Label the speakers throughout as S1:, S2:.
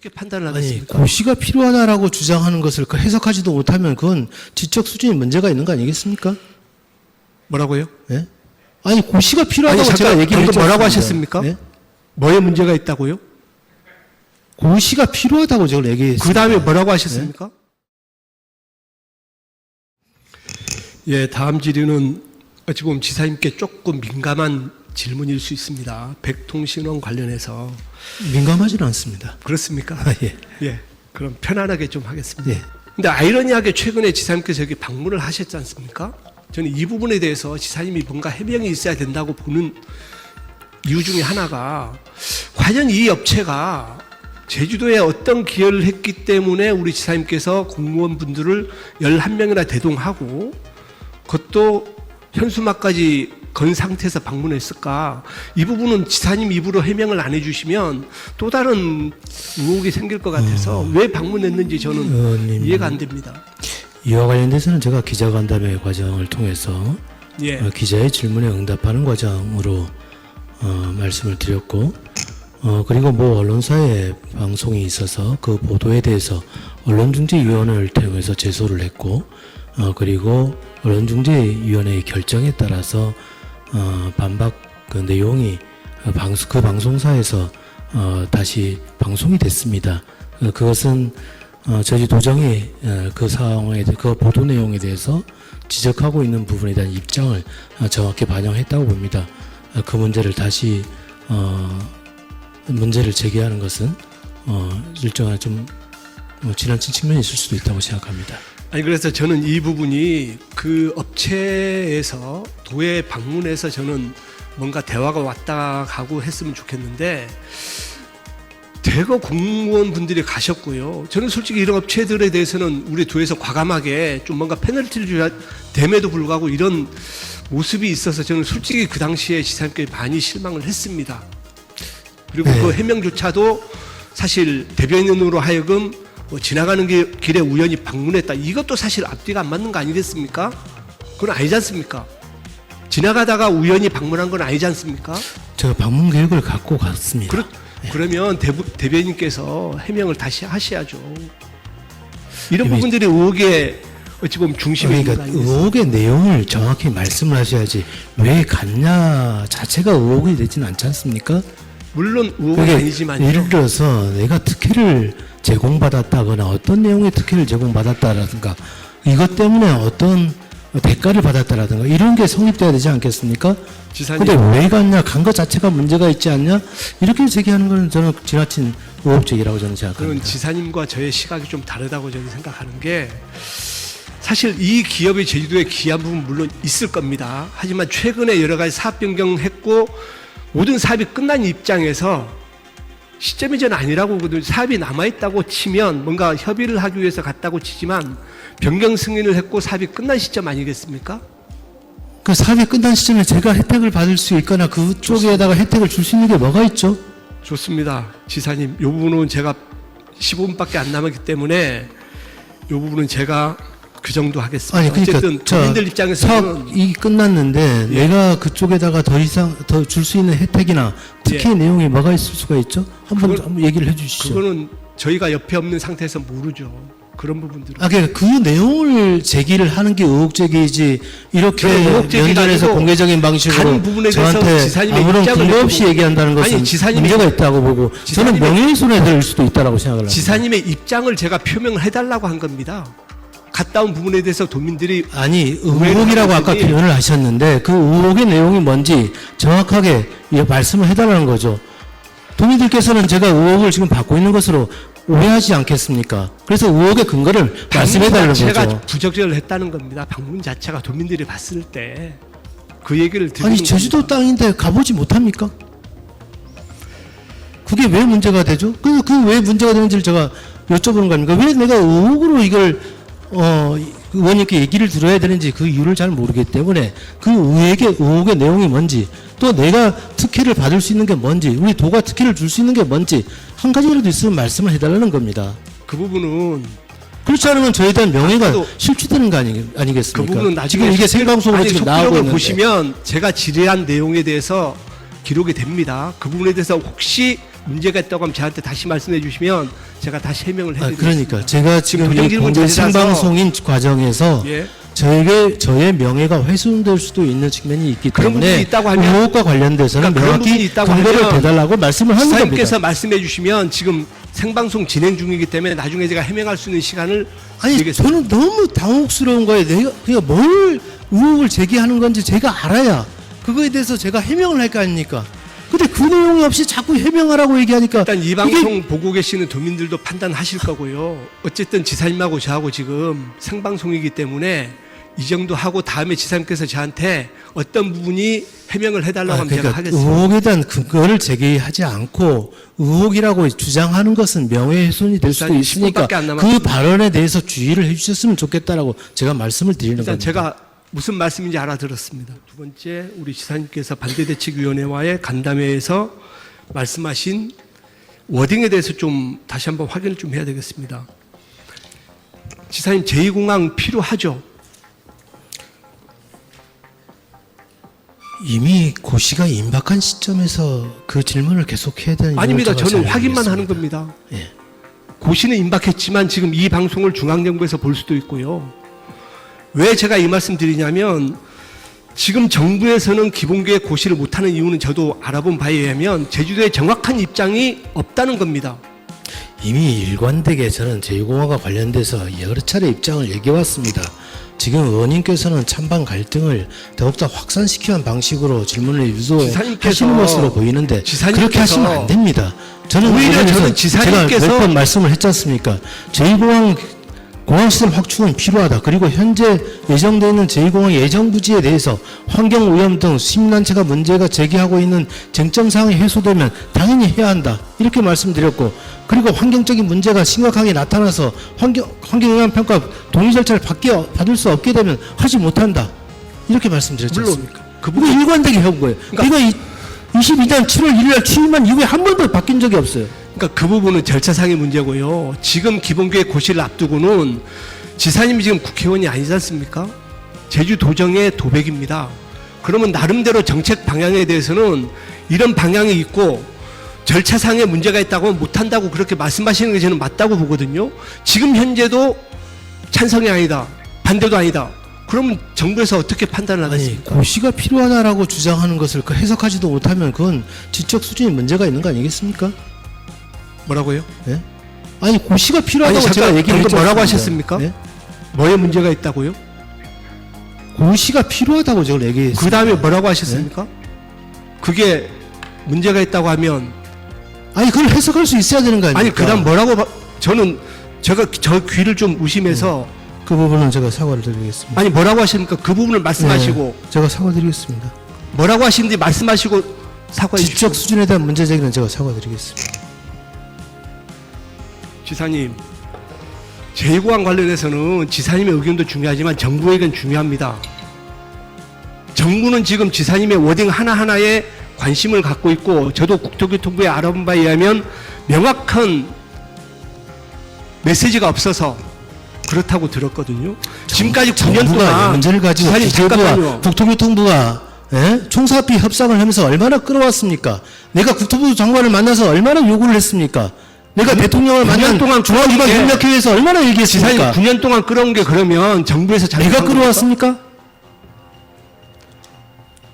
S1: 어떻게 판단을
S2: 아니,
S1: 하겠습니까?
S2: 고시가 필요하다라고 주장하는 것을 해석하지도 못하면 그건 지적 수준이 문제가 있는 거 아니겠습니까?
S1: 뭐라고요?
S2: 예? 아니, 고시가 필요하다고
S1: 아니,
S2: 제가
S1: 잠깐,
S2: 얘기를
S1: 방금 뭐라고
S2: 했잖습니다.
S1: 하셨습니까?
S2: 예?
S1: 뭐에 문제가 있다고요?
S2: 고시가 필요하다고 저걸 얘기했습니다.
S1: 그 다음에 뭐라고 하셨습니까? 예, 다음 질의는 어찌 보면 지사님께 조금 민감한 질문일 수 있습니다. 백통신원 관련해서.
S2: 민감하지는 않습니다.
S1: 그렇습니까?
S2: 아, 예.
S1: 예, 그럼 편안하게 좀 하겠습니다.
S2: 예.
S1: 근데 아이러니하게 최근에 지사님께서 여기 방문을 하셨지 않습니까? 저는 이 부분에 대해서 지사님이 뭔가 해명이 있어야 된다고 보는 이유 중에 하나가 과연 이 업체가 제주도에 어떤 기여를 했기 때문에 우리 지사님께서 공무원분들을 11명이나 대동하고 그것도 현수막까지 건 상태에서 방문했을까? 이 부분은 지사님 입으로 해명을 안 해주시면 또 다른 의혹이 생길 것 같아서 왜 방문했는지 저는
S2: 의원님.
S1: 이해가 안 됩니다.
S2: 이와 관련돼서는 제가 기자간담회 과정을 통해서
S1: 예.
S2: 기자의 질문에 응답하는 과정으로 말씀을 드렸고 그리고 뭐 언론사의 방송이 있어서 그 보도에 대해서 언론중재위원회를 통해서 제소를 했고 그리고 언론중재위원회의 결정에 따라서 반박 그 내용이 그 방송사에서 다시 방송이 됐습니다. 그것은 제주도정이 그 상황에 그 보도 내용에 대해서 지적하고 있는 부분에 대한 입장을 정확히 반영했다고 봅니다. 그 문제를 다시 문제를 제기하는 것은 일정한 좀 지나친 측면이 있을 수도 있다고 생각합니다.
S1: 아니 그래서 저는 이 부분이 그 업체에서 도에 방문해서 저는 뭔가 대화가 왔다 가고 했으면 좋겠는데 대거 공무원분들이 가셨고요. 저는 솔직히 이런 업체들에 대해서는 우리 도에서 과감하게 좀 뭔가 페널티를 줘야 됨에도 불구하고 이런 모습이 있어서 저는 솔직히 그 당시에 지사님께 많이 실망을 했습니다. 그리고
S2: 네.
S1: 그 해명조차도 사실 대변인으로 하여금 뭐 지나가는 길에 우연히 방문했다. 이것도 사실 앞뒤가 안 맞는 거 아니겠습니까? 그건 아니지 않습니까? 지나가다가 우연히 방문한 건 아니지 않습니까?
S2: 제가 방문 계획을 갖고 갔습니다.
S1: 그러면 대변인께서 해명을 다시 하셔야죠. 이런
S2: 이미-
S1: 부분들이 의혹의 어찌 보면 중심에 있는 거
S2: 그러니까
S1: 아니겠습니까?
S2: 의혹의 내용을 정확히 말씀을 하셔야지 왜 갔냐 자체가 의혹이 되지는 않지 않습니까?
S1: 물론 의혹은
S2: 그게
S1: 아니지만요.
S2: 예를 들어서 내가 특혜를 제공받았다거나 어떤 내용의 특혜를 제공받았다라든가 이것 때문에 어떤 대가를 받았다라든가 이런 게 성립돼야 되지 않겠습니까?
S1: 지사님.
S2: 근데 왜 갔냐 간 것 자체가 문제가 있지 않냐 이렇게 제기하는 것은 저는 지나친 의혹 제기라고 저는
S1: 그건
S2: 생각합니다.
S1: 지사님과 저의 시각이 좀 다르다고 저는 생각하는 게 사실 이 기업이 제주도에 기여한 부분 물론 있을 겁니다. 하지만 최근에 여러 가지 사업 변경했고 모든 사업이 끝난 입장에서 시점이 전 아니라고 보거든요. 사업이 남아있다고 치면 뭔가 협의를 하기 위해서 갔다고 치지만 변경 승인을 했고 사업이 끝난 시점 아니겠습니까?
S2: 그 사업이 끝난 시점에 제가 혜택을 받을 수 있거나 그쪽에다가 혜택을 줄 수 있는 게 뭐가 있죠?
S1: 좋습니다. 지사님, 이 부분은 제가 15분밖에 안 남았기 때문에 이 부분은 제가 그 정도 하겠습니다.
S2: 아니 그러니까
S1: 어쨌든 본인들 입장에서는
S2: 사업이 끝났는데
S1: 예.
S2: 내가 그쪽에다가 더 이상 더 줄 수 있는 혜택이나 특혜
S1: 예.
S2: 내용이 뭐가 있을 수가 있죠? 한번
S1: 그건-
S2: 얘기를 해주시죠.
S1: 그거는 저희가 옆에 없는 상태에서 모르죠. 그런 부분들은.
S2: 그러니까 그 내용을 제기를 하는 게 의혹 제기이지 이렇게
S1: 저는 의혹 제기가
S2: 면전에서
S1: 아니고
S2: 공개적인 방식으로
S1: 간 부분에 대해서
S2: 저한테
S1: 지사님의
S2: 아무런
S1: 입장을
S2: 근거 없이
S1: 내고-
S2: 얘기한다는 것은
S1: 아니, 지사님이-
S2: 문제가 있다고 보고 저는
S1: 지사님의-
S2: 명예훼손에 들 수도 있다고 생각을 합니다.
S1: 지사님의 입장을 제가 표명을 해달라고 한 겁니다. 갔다 온 부분에 대해서 도민들이
S2: 아니
S1: 오해를
S2: 의혹이라고
S1: 하고
S2: 아까
S1: 있으니
S2: 표현을 하셨는데 그 의혹의 내용이 뭔지 정확하게 말씀을 해달라는 거죠. 도민들께서는 제가 의혹을 지금 받고 있는 것으로 오해하지 않겠습니까? 그래서 의혹의 근거를 말씀해달라는
S1: 자체가
S2: 거죠.
S1: 부적절을 했다는 겁니다. 방문 자체가 도민들이 봤을 때 그 얘기를 드리는
S2: 아니 제주도
S1: 겁니다.
S2: 땅인데 가보지 못합니까? 그게 왜 문제가 되죠? 그 왜 문제가 되는지를 제가 여쭤보는 겁니까? 왜 내가 의혹으로 이걸 의원님께 얘기를 들어야 되는지 그 이유를 잘 모르기 때문에 그 의혹의 내용이 뭔지 또 내가 특혜를 받을 수 있는 게 뭔지 우리 도가 특혜를 줄 수 있는 게 뭔지 한 가지라도 있으면 말씀을 해달라는 겁니다.
S1: 그 부분은
S2: 그렇지 않으면 저에 대한 명예가
S1: 또-
S2: 실추되는 거
S1: 그
S2: 아니겠습니까?
S1: 부분은 나중에
S2: 지금 이게 생방송으로 지금 나오고
S1: 속기록을
S2: 있는데
S1: 보시면 제가 질의한 내용에 대해서 기록이 됩니다. 그 부분에 대해서 혹시 문제가 있다고 하면 저한테 다시 말씀해 주시면 제가 다시 해명을 해드리겠습니다.
S2: 그러니까 제가 지금
S1: 도정
S2: 이
S1: 질문
S2: 공개
S1: 자리라서-
S2: 생방송인 과정에서
S1: 예.
S2: 저의 명예가 훼손될 수도 있는 측면이 있기
S1: 그런
S2: 때문에
S1: 부분이 있다고 하면-
S2: 의혹과 관련돼서는
S1: 그러니까 그런 부분이
S2: 명확히
S1: 있다고
S2: 근거를
S1: 하면
S2: 대달라고 말씀을 하는 겁니다.
S1: 지사님께서 말씀해 주시면 지금 생방송 진행 중이기 때문에 나중에 제가 해명할 수 있는 시간을
S2: 아니
S1: 드리겠습니다.
S2: 저는 너무 당혹스러운 거예요. 내가 그냥 뭘 의혹을 제기하는 건지 제가 알아야 그거에 대해서 제가 해명을 할 거 아닙니까? 근데 그 내용이 없이 자꾸 해명하라고 얘기하니까
S1: 일단 이
S2: 이게
S1: 방송 보고 계시는 도민들도 판단하실 거고요. 어쨌든 지사님하고 저하고 지금 생방송이기 때문에 이 정도 하고 다음에 지사님께서 저한테 어떤 부분이 해명을 해달라고 하면 제가
S2: 그러니까
S1: 하겠습니다.
S2: 의혹에 대한 근거를 제기하지 않고 의혹이라고 주장하는 것은 명예훼손이 될 수도
S1: 일단
S2: 있으니까
S1: 10분밖에 안
S2: 그
S1: 남았습니다.
S2: 발언에 대해서 주의를 해주셨으면 좋겠다라고 제가 말씀을 드리는
S1: 일단
S2: 겁니다.
S1: 제가 무슨 말씀인지 알아들었습니다. 두 번째, 우리 지사님께서 반대대책위원회와의 간담회에서 말씀하신 워딩에 대해서 좀 다시 한번 확인을 좀 해야 되겠습니다. 지사님, 제2공항 필요하죠?
S2: 이미 고시가 임박한 시점에서 그 질문을 계속해야 되는
S1: 아닙니다.
S2: 이유를 제가
S1: 저는
S2: 잘
S1: 확인만 하는
S2: 모르겠습니다.
S1: 겁니다.
S2: 예.
S1: 고시는 임박했지만 지금 이 방송을 중앙정부에서 볼 수도 있고요. 왜 제가 이 말씀 드리냐면 지금 정부에서는 기본계획 고시를 못하는 이유는 저도 알아본 바에 의하면 제주도에 정확한 입장이 없다는 겁니다.
S2: 이미 일관되게 저는 제2공항과 관련돼서 여러 차례 입장을 얘기해왔습니다. 지금 의원님께서는 찬반 갈등을 더욱더 확산시키는 방식으로 질문을 유도하시는 것으로 보이는데 그렇게 하시면 안 됩니다. 저는
S1: 오히려 저는
S2: 제가
S1: 지사님께서
S2: 몇 번 말씀을 했지 않습니까? 제2공항 공항시설 확충은 필요하다. 그리고 현재 예정되어 있는 제2공항 예정부지에 대해서 환경오염 등 시민단체가 문제가 제기하고 있는 쟁점사항이 해소되면 당연히 해야 한다. 이렇게 말씀드렸고, 그리고 환경적인 문제가 심각하게 나타나서 환경영향평가 동의 절차를 받을 수 없게 되면 하지 못한다. 이렇게 말씀드렸지
S1: 물론
S2: 않습니까? 그거 일관되게 해온 거예요. 그러니까 22년 7월 1일 날 취임한 이후에 한 번도 바뀐 적이 없어요.
S1: 그러니까 그 부분은 절차상의 문제고요. 지금 기본계획 고시를 앞두고는 지사님이 지금 국회의원이 아니지 않습니까? 제주도정의 도백입니다. 그러면 나름대로 정책 방향에 대해서는 이런 방향이 있고 절차상의 문제가 있다고 하면 못한다고 그렇게 말씀하시는 게 저는 맞다고 보거든요. 지금 현재도 찬성이 아니다. 반대도 아니다. 그러면 정부에서 어떻게 판단을
S2: 아니,
S1: 하겠습니까?
S2: 고시가 필요하다라고 주장하는 것을 해석하지도 못하면 그건 지적 수준에 문제가 있는 거 아니겠습니까?
S1: 뭐라고요?
S2: 예? 아니, 고시가 필요하다고
S1: 아니,
S2: 제가
S1: 잠깐,
S2: 얘기를
S1: 방금
S2: 했지
S1: 뭐라고
S2: 않습니까?
S1: 하셨습니까?
S2: 예?
S1: 뭐에 문제가 있다고요?
S2: 고시가 필요하다고 제가 얘기했습니다.
S1: 그 다음에 뭐라고 하셨습니까? 그게 문제가 있다고 하면
S2: 아니, 그걸 해석할 수 있어야 되는 거 아닙니까?
S1: 아니 그 다음 뭐라고 저는 제가 저 귀를 좀 의심해서
S2: 그 부분은 제가 사과를 드리겠습니다.
S1: 아니 뭐라고 하십니까? 그 부분을 말씀하시고
S2: 네, 제가 사과드리겠습니다.
S1: 뭐라고 하시는지 말씀하시고 사과해 주십시오.
S2: 지적 수준에 대한 문제 제기는 제가 사과드리겠습니다.
S1: 지사님, 제2공항 관련해서는 지사님의 의견도 중요하지만 정부의 의견 중요합니다. 정부는 지금 지사님의 워딩 하나하나에 관심을 갖고 있고 저도 국토교통부에 알아본 바에 의하면 명확한 메시지가 없어서 그렇다고 들었거든요. 지금까지 9년
S2: 정부가
S1: 동안
S2: 문제를 가지고
S1: 지사님
S2: 기재부와
S1: 잠깐만요.
S2: 국토교통부가 총사업비 협상을 하면서 얼마나 끌어왔습니까? 내가 국토부 장관을 만나서 얼마나 요구를 했습니까? 내가 대통령을
S1: 9년
S2: 만난
S1: 동안
S2: 중앙기관
S1: 끌어온 게-
S2: 협력회의에서 얼마나
S1: 지사님
S2: 얘기했습니까?
S1: 9년 동안 끌어온 게 그러면 정부에서
S2: 내가
S1: 잘못한 겁니까?
S2: 끌어왔습니까?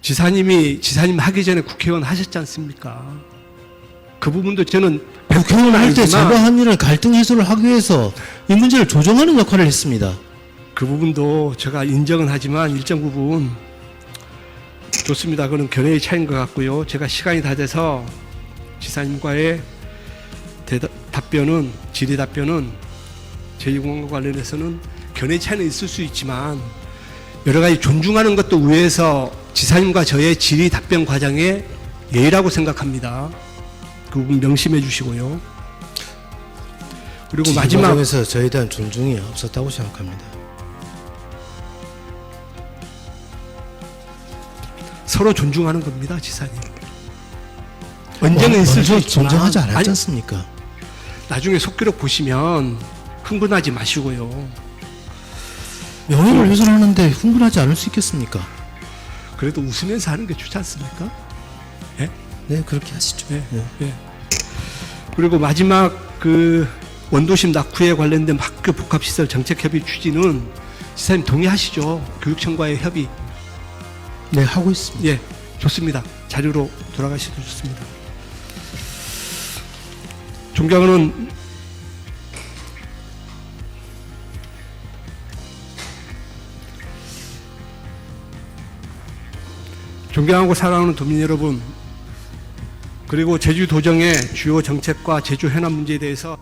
S1: 지사님 하기 전에 국회의원 하셨지 않습니까? 그 부분도 저는
S2: 국회의원 할 때
S1: 아니지만
S2: 제가 한 일은 갈등 해소를 하기 위해서 이 문제를 조정하는 역할을 했습니다.
S1: 그 부분도 제가 인정은 하지만 일정 부분 좋습니다. 그건 견해의 차이인 것 같고요. 제가 시간이 다 돼서 지사님과의 답변은 질의 답변은 제2공항과 관련해서는 견해 차이는 있을 수 있지만 여러 가지 존중하는 것도 위해서 지사님과 저의 질의 답변 과정의 예의라고 생각합니다. 그 부분 명심해 주시고요. 그리고 마지막
S2: 과정에서 저에 대한 존중이 없었다고 생각합니다.
S1: 서로 존중하는 겁니다, 지사님. 언제는 있을 수 있지만
S2: 존중하지 않았지
S1: 아니,
S2: 않습니까?
S1: 나중에 속기록 보시면 흥분하지 마시고요.
S2: 명예를 훼손하는데 흥분하지 않을 수 있겠습니까?
S1: 그래도 웃으면서 하는 게 좋지 않습니까?
S2: 네, 그렇게 하시죠.
S1: 네.
S2: 네.
S1: 네. 그리고 마지막 그 원도심 낙후에 관련된 학교 복합시설 정책협의 추진은 지사님 동의하시죠? 교육청과의 협의.
S2: 네, 하고 있습니다.
S1: 예, 좋습니다. 자료로 돌아가셔도 좋습니다. 존경하고 사랑하는 도민 여러분, 그리고 제주도정의 주요 정책과 제주 현안 문제에 대해서